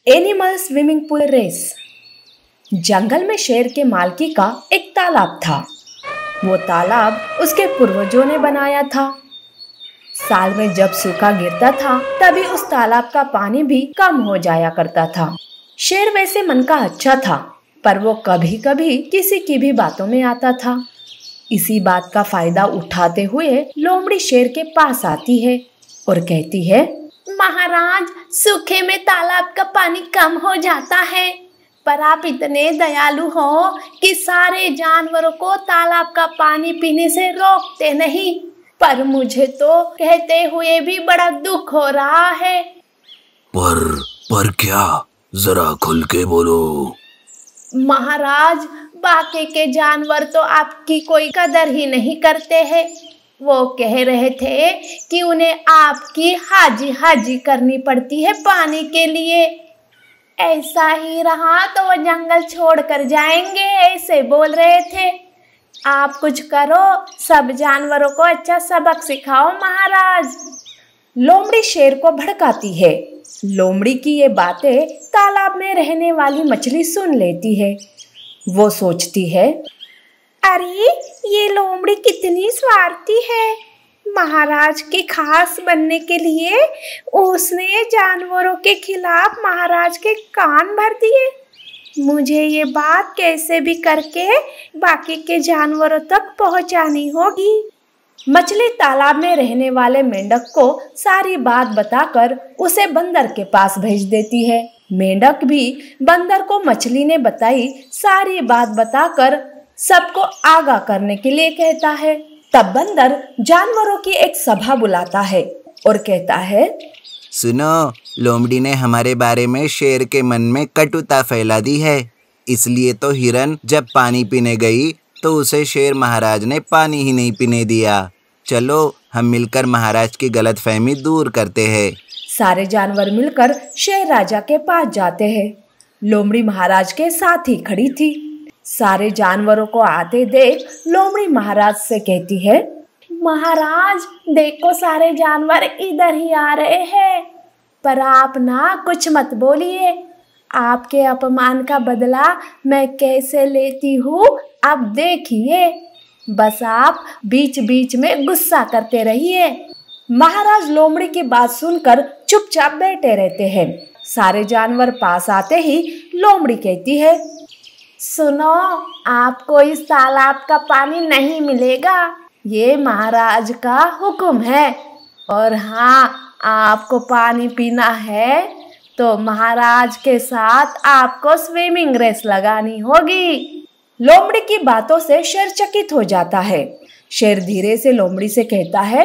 Animal swimming pool race. जंगल में शेर के मालकी का एक तालाब था। वो तालाब उसके पूर्वजों ने बनाया था। साल में जब सूखा गिरता था तभी उस तालाब का पानी भी कम हो जाया करता था। शेर वैसे मन का अच्छा था, पर वो कभी कभी किसी की भी बातों में आता था। इसी बात का फायदा उठाते हुए लोमड़ी शेर के पास आती है और कहती है, महाराज, सूखे में तालाब का पानी कम हो जाता है, पर आप इतने दयालु हो कि सारे जानवरों को तालाब का पानी पीने से रोकते नहीं। पर मुझे तो कहते हुए भी बड़ा दुख हो रहा है। पर क्या? जरा खुल के बोलो। महाराज, बाकी के जानवर तो आपकी कोई कदर ही नहीं करते हैं। वो कह रहे थे कि उन्हें आपकी हाजी हाजी करनी पड़ती है पानी के लिए। ऐसा ही रहा तो वो जंगल छोड़ कर जाएंगे, ऐसे बोल रहे थे। आप कुछ करो, सब जानवरों को अच्छा सबक सिखाओ महाराज। लोमड़ी शेर को भड़काती है। लोमड़ी की ये बातें तालाब में रहने वाली मछली सुन लेती है। वो सोचती है, अरे ये लोमड़ी कितनी स्वार्थी है। महाराज के खास बनने के लिए उसने जानवरों के खिलाफ महाराज के कान भर दिए। मुझे ये बात कैसे भी करके बाकी के जानवरों तक पहुंचानी होगी। मछली तालाब में रहने वाले मेंढक को सारी बात बताकर उसे बंदर के पास भेज देती है। मेंढक भी बंदर को मछली ने बताई सारी बात बताकर सबको आगाह करने के लिए कहता है। तब बंदर जानवरों की एक सभा बुलाता है और कहता है, सुनो, लोमड़ी ने हमारे बारे में शेर के मन में कटुता फैला दी है। इसलिए तो हिरन जब पानी पीने गई तो उसे शेर महाराज ने पानी ही नहीं पीने दिया। चलो हम मिलकर महाराज की गलतफहमी दूर करते हैं। सारे जानवर मिलकर शेर राजा के पास जाते हैं। लोमड़ी महाराज के साथ ही खड़ी थी। सारे जानवरों को आते देख लोमड़ी महाराज से कहती है, महाराज देखो, सारे जानवर इधर ही आ रहे हैं, पर आप ना कुछ मत बोलिए। आपके अपमान का बदला मैं कैसे लेती हूँ अब देखिए। बस आप बीच बीच में गुस्सा करते रहिए। महाराज लोमड़ी की बात सुनकर चुपचाप बैठे रहते हैं। सारे जानवर पास आते ही लोमड़ी कहती है, सुनो, आपको इस तालाब का पानी नहीं मिलेगा। ये महाराज का हुक्म है। और हाँ, आपको पानी पीना है तो महाराज के साथ आपको स्विमिंग रेस लगानी होगी। लोमड़ी की बातों से शेर चकित हो जाता है। शेर धीरे से लोमड़ी से कहता है,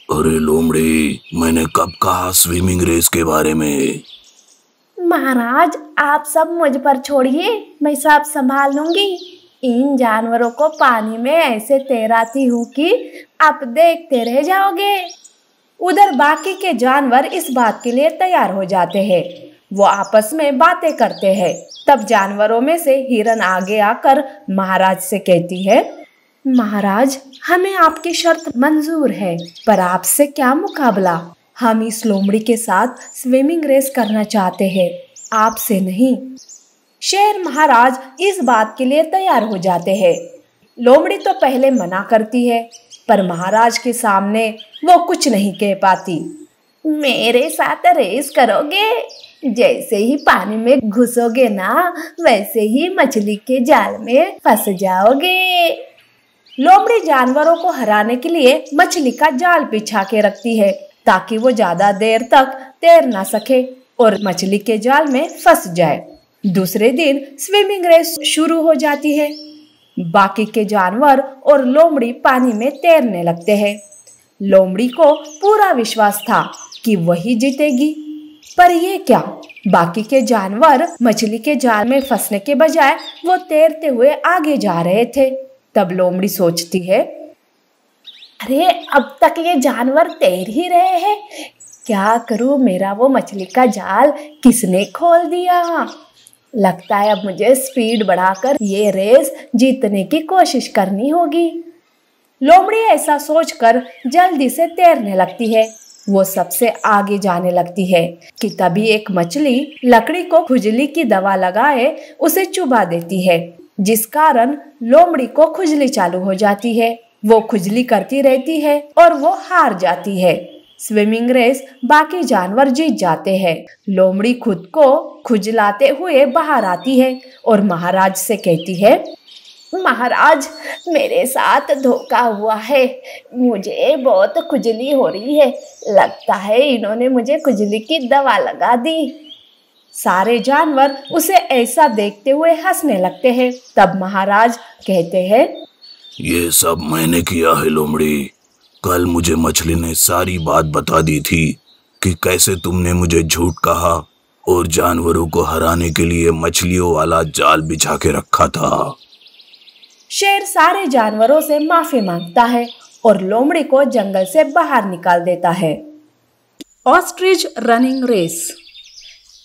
अरे लोमड़ी, मैंने कब कहा स्विमिंग रेस के बारे में? महाराज, आप सब मुझ पर छोड़िए, मैं सब संभाल लूंगी। इन जानवरों को पानी में ऐसे तैराती हूँ कि आप देखते रह जाओगे। उधर बाकी के जानवर इस बात के लिए तैयार हो जाते हैं। वो आपस में बातें करते हैं। तब जानवरों में से हिरन आगे आकर महाराज से कहती है, महाराज, हमें आपकी शर्त मंजूर है, पर आपसे क्या मुकाबला। हम इस लोमड़ी के साथ स्विमिंग रेस करना चाहते हैं, आपसे नहीं। शेर महाराज इस बात के लिए तैयार हो जाते हैं। लोमड़ी तो पहले मना करती है, पर महाराज के सामने वो कुछ नहीं कह पाती। मेरे साथ रेस करोगे? जैसे ही पानी में घुसोगे ना, वैसे ही मछली के जाल में फंस जाओगे। लोमड़ी जानवरों को हराने के लिए मछली का जाल बिछा के रखती है ताकि वो ज्यादा देर तक तैर ना सके और मछली के जाल में फंस जाए। दूसरे दिन स्विमिंग रेस शुरू हो जाती है। बाकी के जानवर और लोमड़ी पानी में तैरने लगते हैं। लोमड़ी को पूरा विश्वास था कि वही जीतेगी, पर ये क्या, बाकी के जानवर मछली के जाल में फंसने के बजाय वो तैरते हुए आगे जा रहे थे। तब लोमड़ी सोचती है, अरे अब तक ये जानवर तैर ही रहे हैं, क्या करूं, मेरा वो मछली का जाल किसने खोल दिया। लगता है अब मुझे स्पीड बढ़ाकर ये रेस जीतने की कोशिश करनी होगी। लोमड़ी ऐसा सोचकर जल्दी से तैरने लगती है। वो सबसे आगे जाने लगती है कि तभी एक मछली लकड़ी को खुजली की दवा लगाए उसे चुबा देती है, जिस कारण लोमड़ी को खुजली चालू हो जाती है। वो खुजली करती रहती है और वो हार जाती है। स्विमिंग रेस बाकी जानवर जीत जाते हैं। लोमड़ी खुद को खुजलाते हुए बाहर आती है और महाराज से कहती है, महाराज, मेरे साथ धोखा हुआ है। मुझे बहुत खुजली हो रही है। लगता है इन्होंने मुझे खुजली की दवा लगा दी। सारे जानवर उसे ऐसा देखते हुए हंसने लगते हैं। तब महाराज कहते हैं, ये सब मैंने किया है लोमड़ी। कल मुझे मछली ने सारी बात बता दी थी कि कैसे तुमने मुझे झूठ कहा और जानवरों को हराने के लिए मछलियों वाला जाल बिछा के रखा था। शेर सारे जानवरों से माफी मांगता है और लोमड़ी को जंगल से बाहर निकाल देता है। Ostrich running race.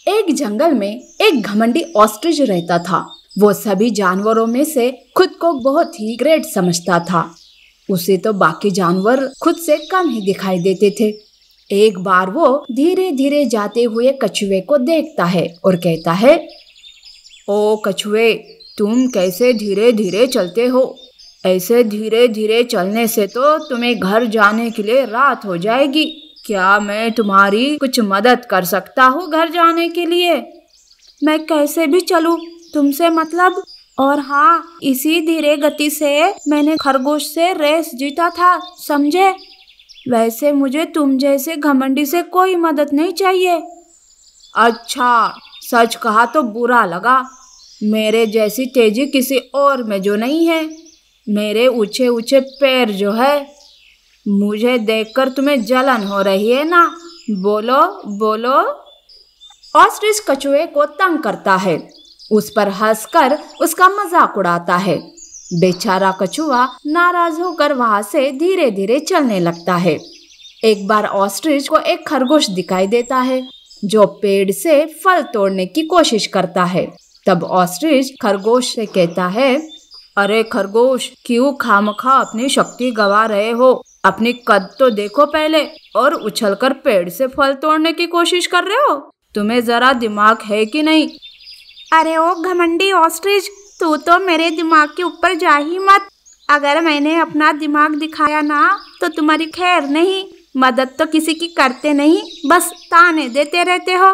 एक जंगल में एक घमंडी ऑस्ट्रिच रहता था। वो सभी जानवरों में से खुद को बहुत ही ग्रेट समझता था। उसे तो बाकी जानवर खुद से कम ही दिखाई देते थे। एक बार वो धीरे धीरे जाते हुए कछुए को देखता है और कहता है, ओ कछुए, तुम कैसे धीरे धीरे चलते हो? ऐसे धीरे धीरे चलने से तो तुम्हें घर जाने के लिए रात हो जाएगी। क्या मैं तुम्हारी कुछ मदद कर सकता हूँ घर जाने के लिए? मैं कैसे भी चलूं, तुमसे मतलब। और हाँ, इसी धीरे गति से मैंने खरगोश से रेस जीता था, समझे? वैसे मुझे तुम जैसे घमंडी से कोई मदद नहीं चाहिए। अच्छा, सच कहा तो बुरा लगा। मेरे जैसी तेजी किसी और में जो नहीं है। मेरे ऊंचे ऊंचे पैर जो है, मुझे देखकर तुम्हें जलन हो रही है ना? बोलो बोलो। ऑस्ट्रिच कछुए को तंग करता है, उस पर हंसकर उसका मजाक उड़ाता है। बेचारा कछुआ नाराज होकर वहां से धीरे धीरे चलने लगता है। एक बार ऑस्ट्रिच को एक खरगोश दिखाई देता है जो पेड़ से फल तोड़ने की कोशिश करता है। तब ऑस्ट्रिच खरगोश से कहता है, अरे खरगोश, क्यों खामखा अपनी शक्ति गवा रहे हो? अपनी कद तो देखो पहले, और उछलकर पेड़ से फल तोड़ने की कोशिश कर रहे हो। तुम्हें जरा दिमाग है कि नहीं? अरे ओ घमंडी ऑस्ट्रिच, तू तो मेरे दिमाग के ऊपर जा ही मत। अगर मैंने अपना दिमाग दिखाया ना तो तुम्हारी खैर नहीं। मदद तो किसी की करते नहीं, बस ताने देते रहते हो।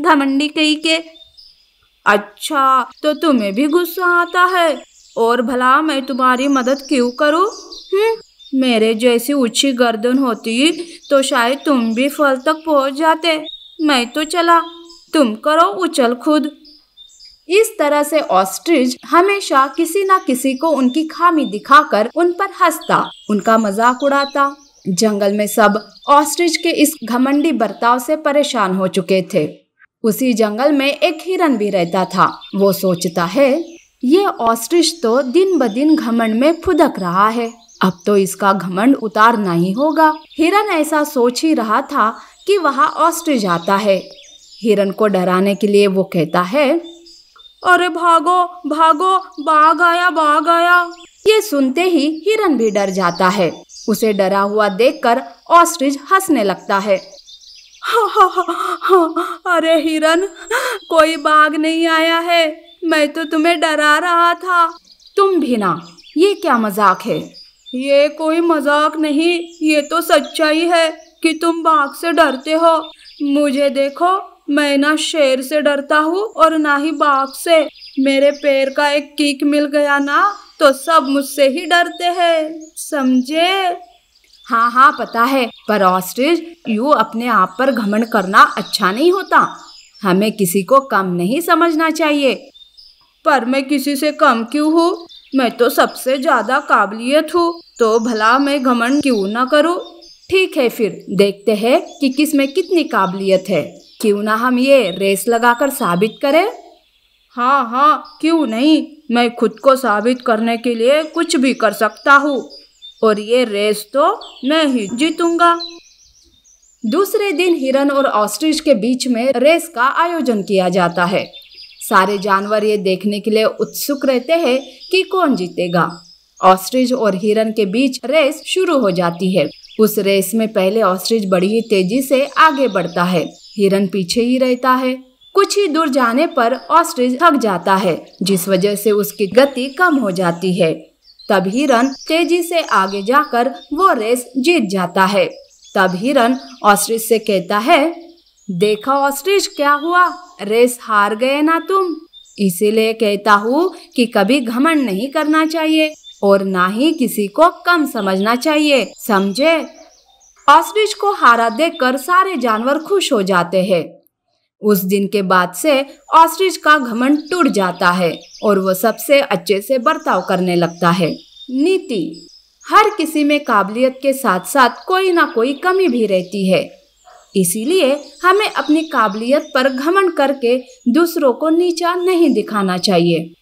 घमंडी कहीं के। अच्छा, तो तुम्हें भी गुस्सा आता है? और भला मैं तुम्हारी मदद क्यों करूं? मेरे जैसी ऊंची गर्दन होती तो शायद तुम भी फल तक पहुंच जाते। मैं तो चला, तुम करो उछल कूद। इस तरह से ऑस्ट्रिच हमेशा किसी न किसी को उनकी खामी दिखाकर उन पर हंसता, उनका मजाक उड़ाता। जंगल में सब ऑस्ट्रिच के इस घमंडी बर्ताव से परेशान हो चुके थे। उसी जंगल में एक हिरन भी रहता था। वो सोचता है, ये ऑस्ट्रिच तो दिन ब दिन घमंड में फुदक रहा है, अब तो इसका घमंड उतारना ही होगा। हिरन ऐसा सोच ही रहा था कि वहाँ ऑस्ट्रिच आता है। हिरन को डराने के लिए वो कहता है, अरे भागो भागो, बाघ आया बाघ आया। ये सुनते ही हिरन भी डर जाता है। उसे डरा हुआ देखकर ऑस्ट्रिच हंसने लगता है। अरे हिरन, कोई बाघ नहीं आया है, मैं तो तुम्हें डरा रहा था। तुम भी ना, ये क्या मजाक है? ये कोई मजाक नहीं, ये तो सच्चाई है कि तुम बाघ से डरते हो। मुझे देखो, मैं ना शेर से डरता हूँ और ना ही बाघ से। मेरे पैर का एक किक मिल गया ना तो सब मुझसे ही डरते हैं, समझे? हाँ हाँ पता है, पर ऑस्ट्रिच, यूँ अपने आप पर घमंड करना अच्छा नहीं होता। हमें किसी को कम नहीं समझना चाहिए। पर मैं किसी से कम क्यों हूँ? मैं तो सबसे ज्यादा काबिलियत हूँ, तो भला मैं घमंड क्यों ना करूँ? ठीक है, फिर देखते हैं कि किस में कितनी काबिलियत है। क्यों ना हम ये रेस लगाकर साबित करें? हाँ हाँ, क्यों नहीं। मैं खुद को साबित करने के लिए कुछ भी कर सकता हूँ, और ये रेस तो मैं ही जीतूंगा। दूसरे दिन हिरन और ऑस्ट्रिच के बीच में रेस का आयोजन किया जाता है। सारे जानवर ये देखने के लिए उत्सुक रहते हैं कि कौन जीतेगा। ऑस्ट्रिच और हिरन के बीच रेस शुरू हो जाती है। उस रेस में पहले ऑस्ट्रिच बड़ी ही तेजी से आगे बढ़ता है, हिरन पीछे ही रहता है। कुछ ही दूर जाने पर ऑस्ट्रिच थक जाता है, जिस वजह से उसकी गति कम हो जाती है। तब हिरन तेजी से आगे जाकर वो रेस जीत जाता है। तब हिरन ऑस्ट्रिच से कहता है, देखा ऑस्ट्रिच क्या हुआ, रेस हार गए ना तुम। इसीलिए कहता हूँ कि कभी घमंड नहीं करना चाहिए और ना ही किसी को कम समझना चाहिए, समझे। ऑस्ट्रिच को हारा देखकर सारे जानवर खुश हो जाते हैं। उस दिन के बाद से ऑस्ट्रिच का घमंड टूट जाता है और वो सबसे अच्छे से बर्ताव करने लगता है। नीति: हर किसी में काबिलियत के साथ साथ कोई ना कोई कमी भी रहती है, इसीलिए हमें अपनी काबिलियत पर घमंड करके दूसरों को नीचा नहीं दिखाना चाहिए।